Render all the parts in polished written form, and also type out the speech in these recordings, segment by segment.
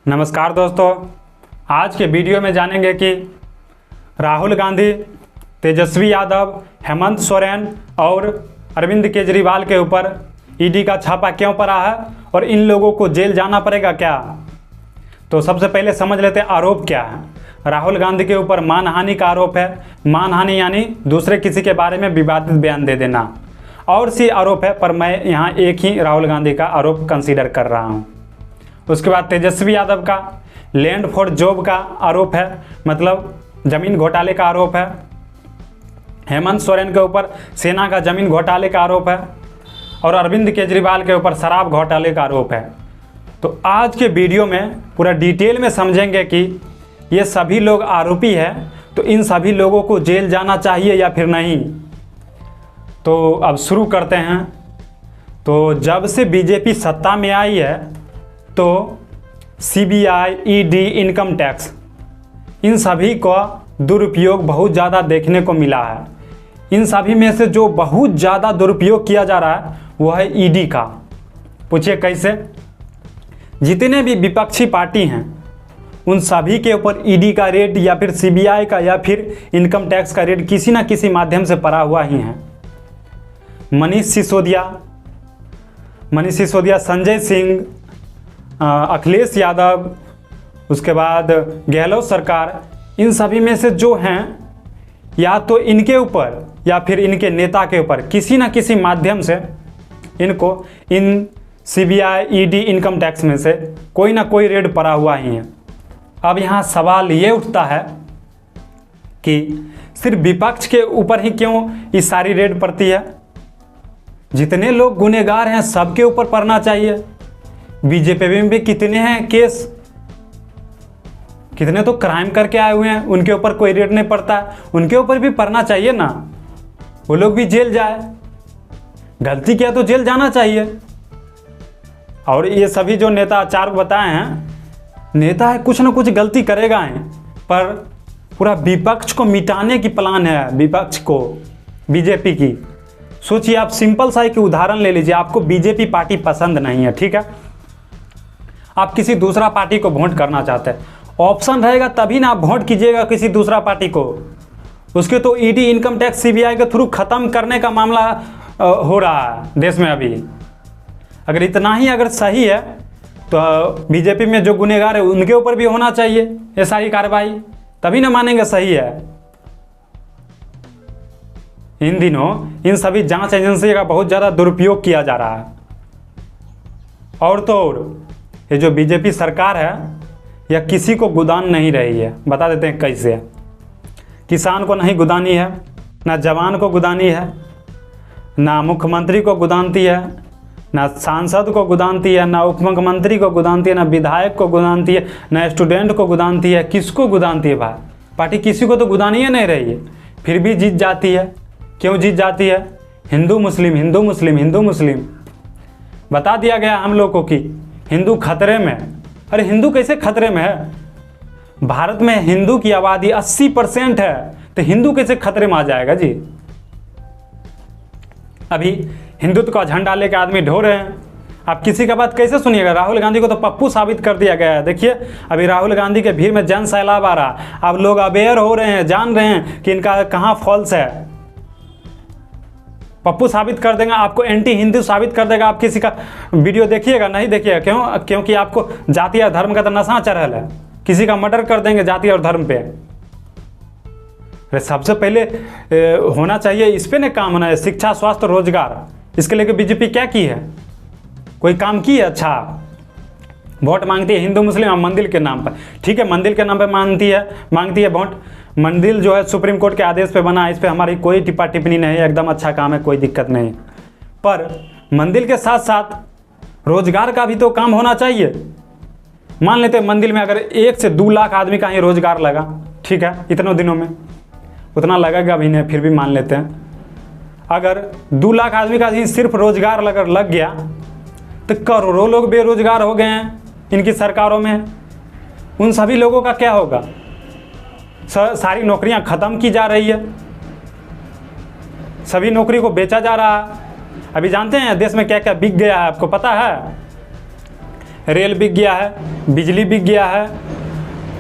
नमस्कार दोस्तों, आज के वीडियो में जानेंगे कि राहुल गांधी, तेजस्वी यादव, हेमंत सोरेन और अरविंद केजरीवाल के ऊपर ईडी का छापा क्यों पड़ा है और इन लोगों को जेल जाना पड़ेगा क्या। तो सबसे पहले समझ लेते हैं आरोप क्या है। राहुल गांधी के ऊपर मानहानि का आरोप है। मानहानि यानी दूसरे किसी के बारे में विवादित बयान दे देना। और सी आरोप है, पर मैं यहाँ एक ही राहुल गांधी का आरोप कंसीडर कर रहा हूँ। उसके बाद तेजस्वी यादव का लैंड फॉर जॉब का आरोप है, मतलब जमीन घोटाले का आरोप है। हेमंत सोरेन के ऊपर सेना का जमीन घोटाले का आरोप है और अरविंद केजरीवाल के ऊपर शराब घोटाले का आरोप है। तो आज के वीडियो में पूरा डिटेल में समझेंगे कि ये सभी लोग आरोपी हैं, तो इन सभी लोगों को जेल जाना चाहिए या फिर नहीं। तो अब शुरू करते हैं। तो जब से बीजेपी सत्ता में आई है तो सीबीआई, ईडी, इनकम टैक्स, इन सभी का दुरुपयोग बहुत ज़्यादा देखने को मिला है। इन सभी में से जो बहुत ज़्यादा दुरुपयोग किया जा रहा है वो है ईडी का। पूछिए कैसे। जितने भी विपक्षी पार्टी हैं उन सभी के ऊपर ईडी का रेड या फिर सीबीआई का या फिर इनकम टैक्स का रेड किसी ना किसी माध्यम से पड़ा हुआ ही है। मनीष सिसोदिया, संजय सिंह, अखिलेश यादव, उसके बाद गहलोत सरकार, इन सभी में से जो हैं या तो इनके ऊपर या फिर इनके नेता के ऊपर किसी ना किसी माध्यम से इनको इन सीबीआई, ईडी, इनकम टैक्स में से कोई ना कोई रेड पड़ा हुआ ही है। अब यहाँ सवाल ये उठता है कि सिर्फ विपक्ष के ऊपर ही क्यों इस सारी रेड पड़ती है। जितने लोग गुनहगार हैं सबके ऊपर पड़ना चाहिए। बीजेपी में भी कितने हैं केस, कितने तो क्राइम करके आए हुए हैं, उनके ऊपर कोई रेड नहीं पड़ता है। उनके ऊपर भी पड़ना चाहिए ना, वो लोग भी जेल जाए। गलती किया तो जेल जाना चाहिए। और ये सभी जो नेता चार बताए हैं, नेता है कुछ ना कुछ गलती करेगा है, पर पूरा विपक्ष को मिटाने की प्लान है। विपक्ष को, बीजेपी की। सोचिए, आप सिंपल सा एक उदाहरण ले लीजिए। आपको बीजेपी पार्टी पसंद नहीं है, ठीक है, आप किसी दूसरा पार्टी को वोट करना चाहते हैं, ऑप्शन रहेगा तभी ना आप वोट कीजिएगा किसी दूसरा पार्टी को। उसके तो ईडी, इनकम टैक्स, सीबीआई के थ्रू खत्म करने का मामला हो रहा है देश में अभी। अगर इतना ही अगर सही है तो बीजेपी में जो गुनहगार है उनके ऊपर भी होना चाहिए ये सारी कार्रवाई, तभी ना मानेंगे सही है। इन दिनों इन सभी जांच एजेंसी का बहुत ज़्यादा दुरुपयोग किया जा रहा है। और तो और ये जो बीजेपी सरकार है यह किसी को गुदान नहीं रही है। बता देते हैं कैसे। किसान को नहीं गुदानी है, ना जवान को गुदानी है, ना मुख्यमंत्री को गुदानती है, ना सांसद को गुदानती है, ना उप मुख्यमंत्री को गुदानती है, ना विधायक को गुदानती है, ना स्टूडेंट को गुदानती है। किसको गुदानती है भाई? पार्टी किसी को तो गुदानी ही नहीं रही है, फिर भी जीत जाती है। क्यों जीत जाती है? हिंदू मुस्लिम, हिंदू मुस्लिम, हिंदू मुस्लिम। बता दिया गया हम लोग को कि हिंदू खतरे में। अरे हिंदू कैसे खतरे में है? भारत में हिंदू की आबादी 80% है, तो हिंदू कैसे खतरे में आ जाएगा जी? अभी हिंदुत्व का झंडा लेकर आदमी ढो रहे हैं, आप किसी का बात कैसे सुनिएगा? राहुल गांधी को तो पप्पू साबित कर दिया गया है। देखिए अभी राहुल गांधी के भीड़ में जन सैलाब आ रहा, अब लोग अवेयर हो रहे हैं, जान रहे हैं कि इनका कहाँ फॉल्स है। पप्पू साबित कर देगा, आपको एंटी हिंदू साबित कर देगा। आप किसी का वीडियो देखिएगा नहीं देखिएगा, क्यों? क्योंकि आपको जाति और धर्म का तो नशा चढ़ल है। किसी का मर्डर कर देंगे जाति और धर्म पे। सबसे पहले होना चाहिए इस पे ना काम होना है, शिक्षा, स्वास्थ्य, रोजगार। इसके लेके बीजेपी क्या की है? कोई काम की है? अच्छा, वोट मांगती है हिंदू मुस्लिम और मंदिर के नाम पर। ठीक है, मंदिर के नाम पर मांगती है वोट। मंदिर जो है सुप्रीम कोर्ट के आदेश पे बना है, इस पे हमारी कोई टिप्पा टिप्पणी नहीं है, एकदम अच्छा काम है, कोई दिक्कत नहीं। पर मंदिर के साथ साथ रोजगार का भी तो काम होना चाहिए। मान लेते हैं मंदिर में अगर 1 से 2 लाख आदमी का ही रोजगार लगा, ठीक है, इतनों दिनों में उतना लगेगा भी नहीं, फिर भी मान लेते हैं अगर 2 लाख आदमी का ही सिर्फ रोजगार अगर लग गया तो करोड़ों लोग बेरोजगार हो गए हैं इनकी सरकारों में। उन सभी लोगों का क्या होगा? सारी नौकरियां खत्म की जा रही है, सभी नौकरी को बेचा जा रहा है। अभी जानते हैं देश में क्या क्या बिक गया है, आपको पता है? रेल बिक गया है, बिजली बिक गया है,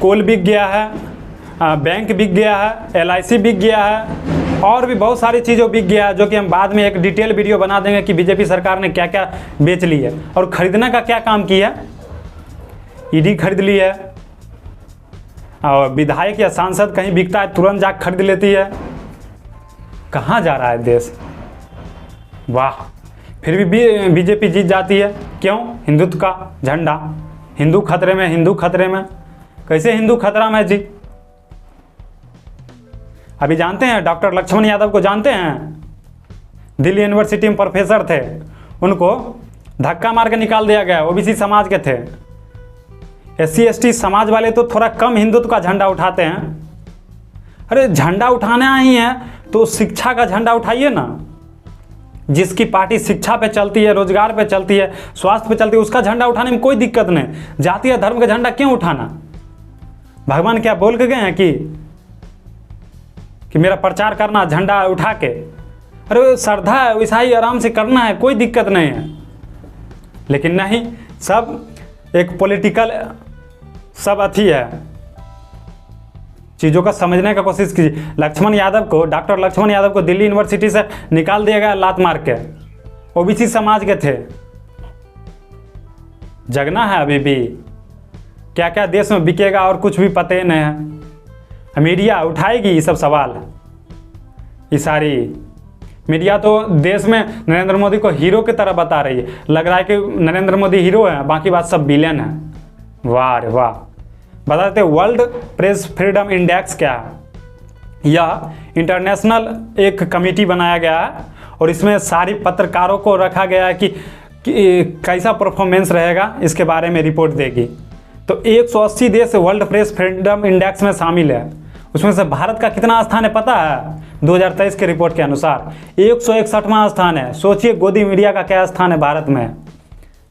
कोल बिक गया है, बैंक बिक गया है, LIC बिक गया है, और भी बहुत सारी चीज़ों बिक गया है, जो कि हम बाद में एक डिटेल वीडियो बना देंगे कि बीजेपी सरकार ने क्या क्या बेच ली है और खरीदने का क्या काम किया है। ईडी खरीद ली है, और विधायक या सांसद कहीं बिकता है तुरंत जाकर खरीद लेती है। कहाँ जा रहा है देश? वाह। फिर भी बीजेपी जीत जाती है। क्यों? हिंदुत्व का झंडा। हिंदू खतरे में, हिंदू खतरे में। कैसे हिंदू खतरा में जी? अभी जानते हैं डॉक्टर लक्ष्मण यादव को, जानते हैं? दिल्ली यूनिवर्सिटी में प्रोफेसर थे, उनको धक्का मार के निकाल दिया गया। ओबीसी समाज के थे। SC ST समाज वाले तो थोड़ा कम हिंदुत्व का झंडा उठाते हैं। अरे झंडा उठाना ही है तो शिक्षा का झंडा उठाइए ना। जिसकी पार्टी शिक्षा पे चलती है, रोजगार पे चलती है, स्वास्थ्य पे चलती है, उसका झंडा उठाने में कोई दिक्कत नहीं। जाति या धर्म का झंडा क्यों उठाना? भगवान क्या बोल के गए हैं कि मेरा प्रचार करना झंडा उठा के? अरे श्रद्धा है, वैसा ही आराम से करना है, कोई दिक्कत नहीं है। लेकिन नहीं, सब एक पॉलिटिकल सब अथी है। चीज़ों का समझने का कोशिश कीजिए। लक्ष्मण यादव को, डॉक्टर लक्ष्मण यादव को दिल्ली यूनिवर्सिटी से निकाल दिया गया लात मार के। ओबीसी समाज के थे। जगना है अभी भी। क्या क्या देश में बिकेगा और कुछ भी पता ही नहीं है। मीडिया उठाएगी ये सब सवाल। ये सारी मीडिया तो देश में नरेंद्र मोदी को हीरो की तरह बता रही है। लग रहा है कि नरेंद्र मोदी हीरो है, बाकी बात सब विलेन है। वाह रे वाह। बता देते वर्ल्ड प्रेस फ्रीडम इंडेक्स क्या है। यह इंटरनेशनल एक कमेटी बनाया गया है और इसमें सारी पत्रकारों को रखा गया है कि कैसा परफॉर्मेंस रहेगा, इसके बारे में रिपोर्ट देगी। तो 180 देश वर्ल्ड प्रेस फ्रीडम इंडेक्स में शामिल है। उसमें से भारत का कितना स्थान है पता है? 2023 के रिपोर्ट के अनुसार 161वां स्थान है। सोचिए गोदी मीडिया का क्या स्थान है भारत में।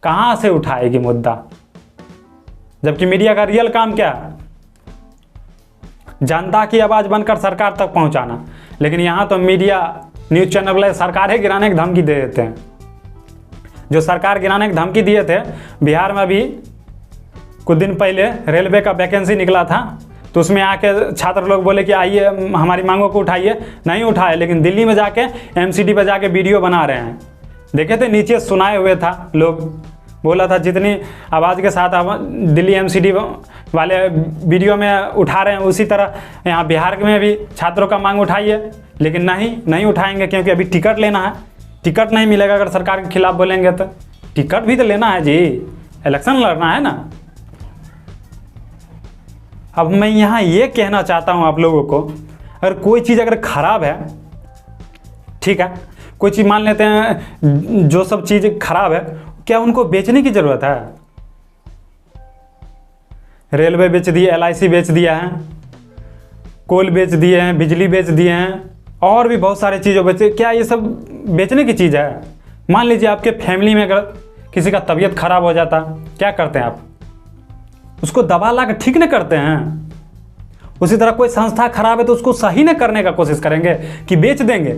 कहाँ से उठाएगी मुद्दा? जबकि मीडिया का रियल काम क्या है? जनता की आवाज़ बनकर सरकार तक पहुंचाना। लेकिन यहाँ तो मीडिया, न्यूज़ चैनल वाले सरकारें गिराने की धमकी दे देते हैं। जो सरकार गिराने की धमकी दिए थे, बिहार में भी कुछ दिन पहले रेलवे का वैकेंसी निकला था, तो उसमें आके छात्र लोग बोले कि आइए हमारी मांगों को उठाइए। नहीं उठाए, लेकिन दिल्ली में जाके MCD पे जाके वीडियो बना रहे हैं। देखे थे नीचे सुनाए हुए था, लोग बोला था जितनी आवाज़ के साथ दिल्ली MCD वाले वीडियो में उठा रहे हैं, उसी तरह यहाँ बिहार में भी छात्रों का मांग उठाइए। लेकिन नहीं उठाएंगे, क्योंकि अभी टिकट लेना है। टिकट नहीं मिलेगा अगर सरकार के खिलाफ बोलेंगे तो। टिकट भी तो लेना है जी, इलेक्शन लड़ना है ना। अब मैं यहाँ ये कहना चाहता हूँ आप लोगों को, अगर कोई चीज़ अगर खराब है, ठीक है, कोई चीज़ मान लेते हैं जो सब चीज़ खराब है, क्या उनको बेचने की ज़रूरत है? रेलवे बेच दी, LIC बेच दिया है, कोल बेच दिए हैं, बिजली बेच दिए हैं, और भी बहुत सारी चीज़ों बेचे। क्या ये सब बेचने की चीज़ है? मान लीजिए आपके फैमिली में अगर किसी का तबीयत खराब हो जाता, क्या करते हैं आप? उसको दवा ला कर ठीक नहीं करते हैं। उसी तरह कोई संस्था खराब है तो उसको सही नहीं करने का कोशिश करेंगे कि बेच देंगे।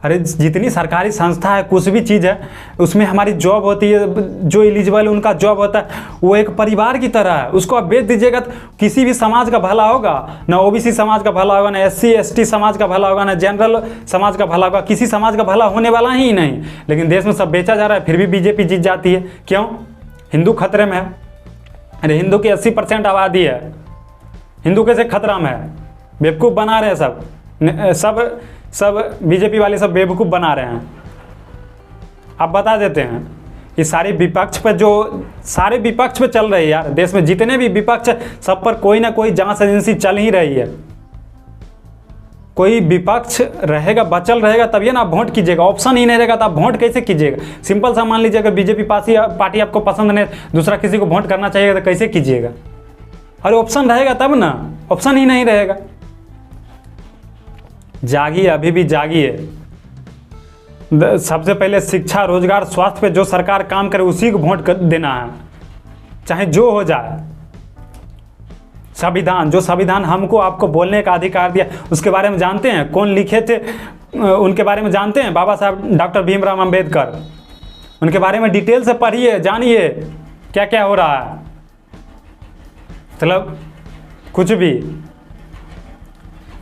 अरे जितनी सरकारी संस्था है, कुछ भी चीज़ है, उसमें हमारी जॉब होती है, जो एलिजिबल है उनका जॉब होता है, वो एक परिवार की तरह है। उसको आप बेच दीजिएगा तो किसी भी समाज का भला होगा ना। OBC समाज का भला होगा, ना SC ST समाज का भला होगा, ना जनरल समाज का भला होगा। किसी समाज का भला होने वाला ही नहीं। लेकिन देश में सब बेचा जा रहा है, फिर भी बीजेपी जीत जाती है। क्यों? हिंदू खतरे में है। अरे हिंदू की 80% आबादी है, हिंदू कैसे खतरा में है? बेवकूफ़ बना रहे हैं सब बीजेपी वाले सब बेवकूफ़ बना रहे हैं। अब बता देते हैं, ये सारे विपक्ष पे चल रही है यार। देश में जितने भी विपक्ष सब पर कोई ना कोई जांच एजेंसी चल ही रही है। कोई विपक्ष रहेगा, बचल रहेगा, तभी ना वोट कीजिएगा। ऑप्शन ही नहीं रहेगा तो आप वोट कैसे कीजिएगा? सिंपल सा मान लीजिए, अगर बीजेपी पार्टी आपको पसंद नहीं, दूसरा किसी को वोट करना चाहिए तो कैसे कीजिएगा? अरे ऑप्शन रहेगा तब ना, ऑप्शन ही नहीं रहेगा। जागिए, अभी भी जागिए। सबसे पहले शिक्षा, रोजगार, स्वास्थ्य पे जो सरकार काम करे उसी को वोट देना है, चाहे जो हो जाए। संविधान हमको आपको बोलने का अधिकार दिया, उसके बारे में जानते हैं? कौन लिखे थे उनके बारे में जानते हैं? बाबा साहब डॉक्टर भीमराव अम्बेडकर। उनके बारे में डिटेल से पढ़िए, जानिए क्या क्या हो रहा है। मतलब कुछ भी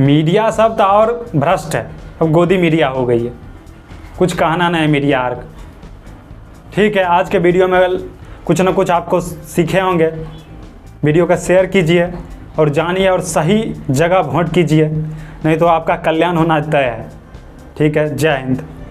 मीडिया शब्द और भ्रष्ट है, अब गोदी मीडिया हो गई है, कुछ कहना नहीं मीडिया आर्क। ठीक है, आज के वीडियो में कुछ ना कुछ आपको सीखे होंगे। वीडियो का शेयर कीजिए और जानिए और सही जगह वोट कीजिए, नहीं तो आपका कल्याण होना तय है। ठीक है, जय हिंद।